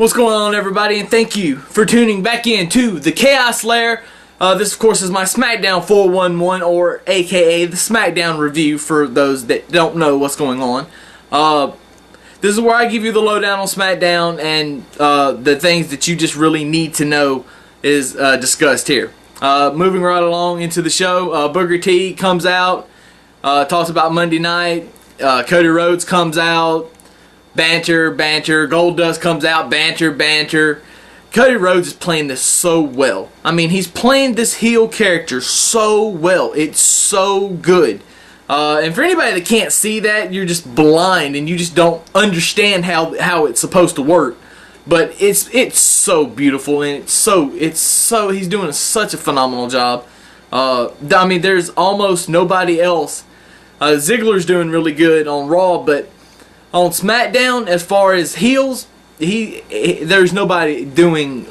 What's going on, everybody, and thank you for tuning back in to the Chaos Lair. This, of course, is my Smackdown 411, or aka the Smackdown review for those that don't know what's going on. This is where I give you the lowdown on Smackdown, and the things that you just really need to know is discussed here. Moving right along into the show, Booker T comes out, talks about Monday night. Cody Rhodes comes out. Banter, Goldust comes out, banter. Cody Rhodes is playing this so well. I mean, he's playing this heel character so well. It's so good. And for anybody that can't see that, you're just blind and you just don't understand how it's supposed to work. But it's so beautiful, and it's so he's doing such a phenomenal job. I mean, there's almost nobody else. Ziggler's doing really good on Raw, but on SmackDown, as far as heels, there's nobody doing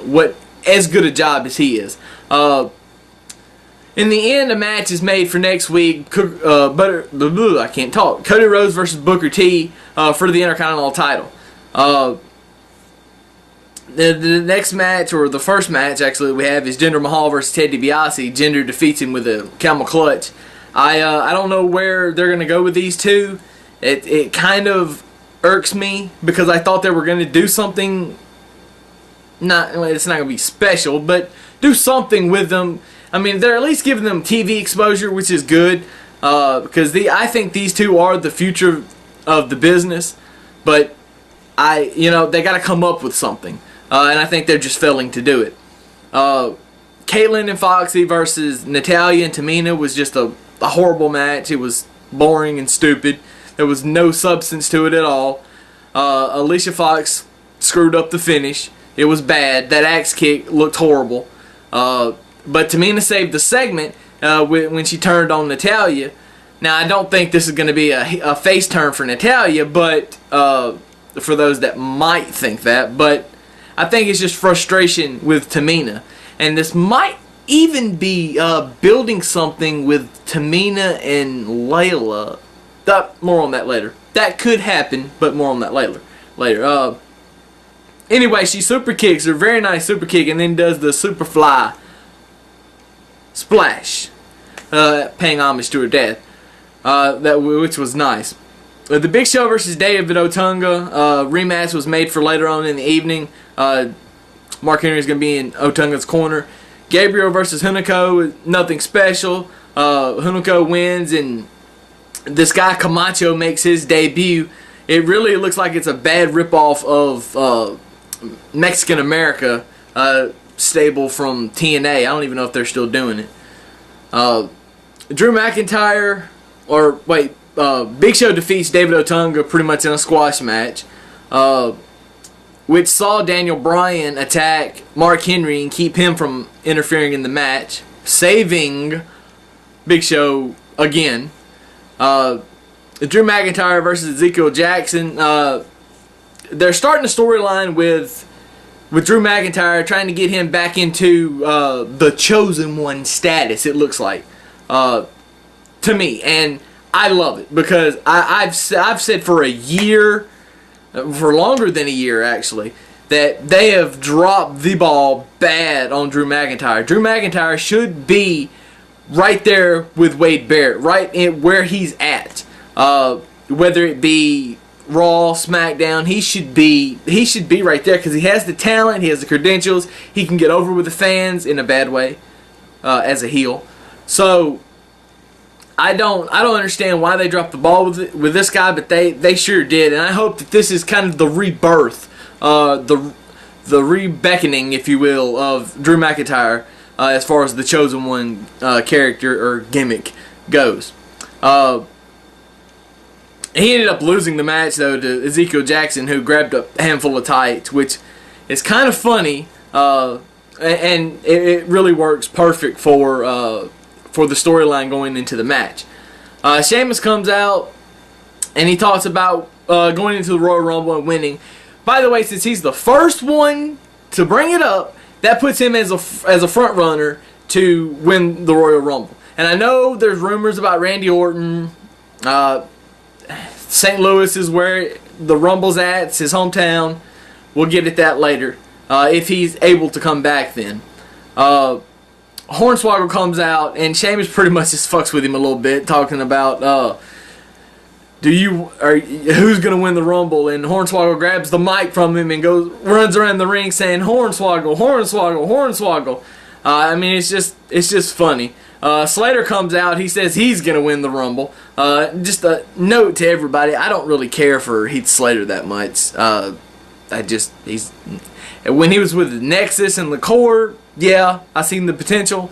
as good a job as he is. In the end, a match is made for next week. I can't talk. Cody Rhodes versus Booker T for the Intercontinental title. The next match, or the first match actually, we have is Jinder Mahal versus Ted DiBiase. Jinder defeats him with a camel clutch. I don't know where they're gonna go with these two. It kind of irks me because I thought they were going to do something. It's not going to be special, but do something with them. I mean, they're at least giving them TV exposure, which is good, because I think these two are the future of the business. But they got to come up with something, and I think they're just failing to do it. Caitlyn and Foxy versus Natalya and Tamina was just a horrible match. It was boring and stupid. There was no substance to it at all. Alicia Fox screwed up the finish. It was bad. That axe kick looked horrible. But Tamina saved the segment when she turned on Natalya. Now, I don't think this is going to be a face turn for Natalya, but for those that might think that. But I think it's just frustration with Tamina. And this might even be building something with Tamina and Layla. More on that later. That could happen, but more on that later. Anyway, she super kicks her, very nice super kick, and then does the Superfly splash, paying homage to her dad. Which was nice. The Big Show versus David Otunga rematch was made for later on in the evening. Mark Henry is going to be in Otunga's corner. Gabriel versus Hunico, nothing special. Hunico wins, and this guy Camacho makes his debut. It really looks like it's a bad ripoff of Mexican America stable from TNA. I don't even know if they're still doing it. Drew McIntyre, Big Show defeats David Otunga pretty much in a squash match, which saw Daniel Bryan attack Mark Henry and keep him from interfering in the match, saving Big Show again. Drew McIntyre versus Ezekiel Jackson. They're starting a storyline with Drew McIntyre, trying to get him back into the chosen one status, it looks like, to me. And I love it, because I've said for a year, for longer than a year actually, that they have dropped the ball bad on Drew McIntyre. Drew McIntyre should be right there with Wade Barrett, right where he's at. Whether it be Raw, SmackDown, he should be right there, because he has the talent, he has the credentials, he can get over with the fans in a bad way as a heel. So I don't understand why they dropped the ball with this guy, but they sure did, and I hope that this is kind of the rebirth, the re-beckoning, if you will, of Drew McIntyre. As far as the chosen one character or gimmick goes. He ended up losing the match, though, to Ezekiel Jackson, who grabbed a handful of tights, which is kind of funny, and it really works perfect for the storyline going into the match. Sheamus comes out, and he talks about going into the Royal Rumble and winning. By the way, since he's the first one to bring it up, that puts him as a front runner to win the Royal Rumble. And I know there's rumors about Randy Orton. St. Louis is where the Rumble's at. It's his hometown. we'll get at that later. If he's able to come back then. Hornswoggle comes out, and Sheamus pretty much just fucks with him a little bit, talking about who's gonna win the Rumble, and Hornswoggle grabs the mic from him and runs around the ring saying Hornswoggle, Hornswoggle, Hornswoggle. I mean, it's just funny. Slater comes out. He says he's gonna win the Rumble. Just a note to everybody: I don't really care for Heath Slater that much. When he was with Nexus and the Core, yeah, I seen the potential.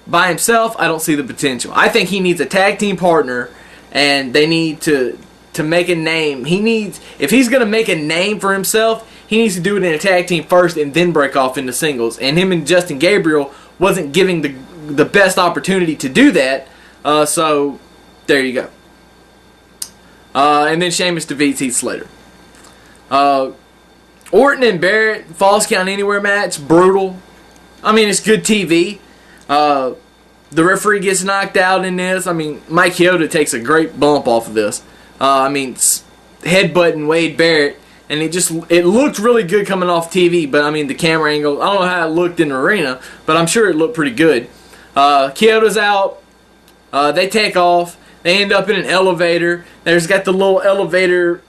By himself, I don't see the potential. I think he needs a tag team partner, and they need to make a name. If he's gonna make a name for himself, he needs to do it in a tag team first and then break off into singles. And him and Justin Gabriel wasn't giving the best opportunity to do that. So there you go. And then Sheamus defeats Heath Slater. Orton and Barrett, Falls Count Anywhere match, brutal. I mean, it's good TV. The referee gets knocked out in this. I mean, Mike Chioda takes a great bump off of this. I mean, headbutting Wade Barrett, and it looked really good coming off TV, but I mean, the camera angle, I don't know how it looked in the arena, but I'm sure it looked pretty good. Chioda's out. They take off. They end up in an elevator. There's got the little elevator,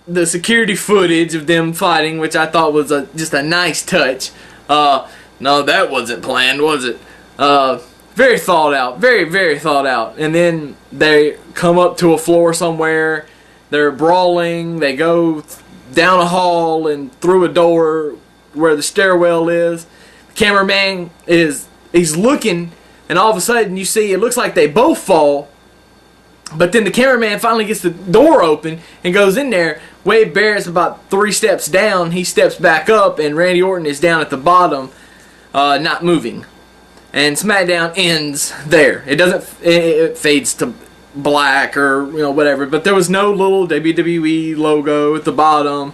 the security footage of them fighting, which I thought was just a nice touch. No, that wasn't planned, was it? Very thought out. Very, very thought out. And then they come up to a floor somewhere. They're brawling. They go down a hall and through a door where the stairwell is. The cameraman he's looking, and all of a sudden you see it looks like they both fall. But then the cameraman finally gets the door open and goes in there. Wade Barrett's about 3 steps down. He steps back up, and Randy Orton is down at the bottom, not moving. And SmackDown ends there. It fades to black or whatever. But there was no little WWE logo at the bottom.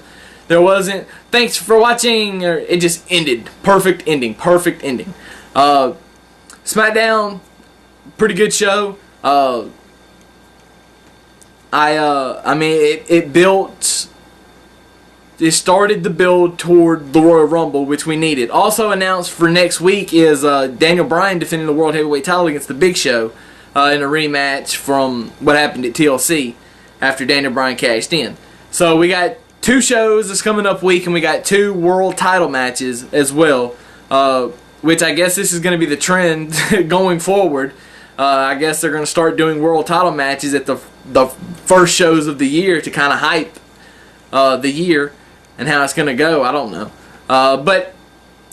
There wasn't. Thanks for watching. It just ended. Perfect ending. Perfect ending. SmackDown, pretty good show. I mean, it started the build toward the Royal Rumble, which we needed. Also announced for next week is Daniel Bryan defending the World Heavyweight title against The Big Show in a rematch from what happened at TLC after Daniel Bryan cashed in. So we got 2 shows this coming up week, and we got 2 world title matches as well, which I guess this is going to be the trend going forward. I guess they're going to start doing world title matches at the first shows of the year to kind of hype the year and how it's going to go. I don't know. But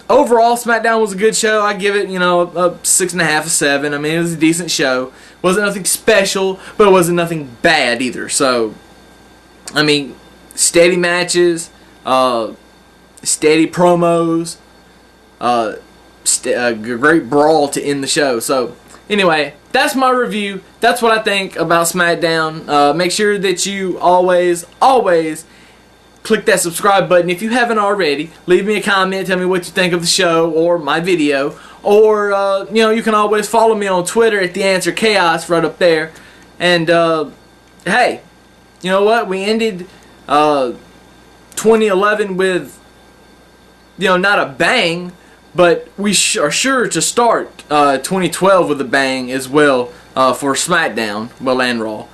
overall, SmackDown was a good show. I give it, a 6.5 of 7. I mean, it was a decent show. Wasn't nothing special, but it wasn't nothing bad either. So, I mean, steady matches, steady promos, a great brawl to end the show. So, anyway, that's my review. That's what I think about SmackDown. Make sure that you always click that subscribe button if you haven't already. Leave me a comment. Tell me what you think of the show or my video. Or, you can always follow me on Twitter at TheAnswerChaos right up there. And, hey, you know what? We ended 2011 with, not a bang, but we are sure to start 2012 with a bang as well for SmackDown, well, and Raw,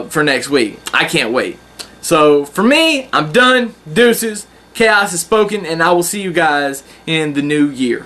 for next week. I can't wait. So, for me, I'm done. Deuces. Chaos is spoken, and I will see you guys in the new year.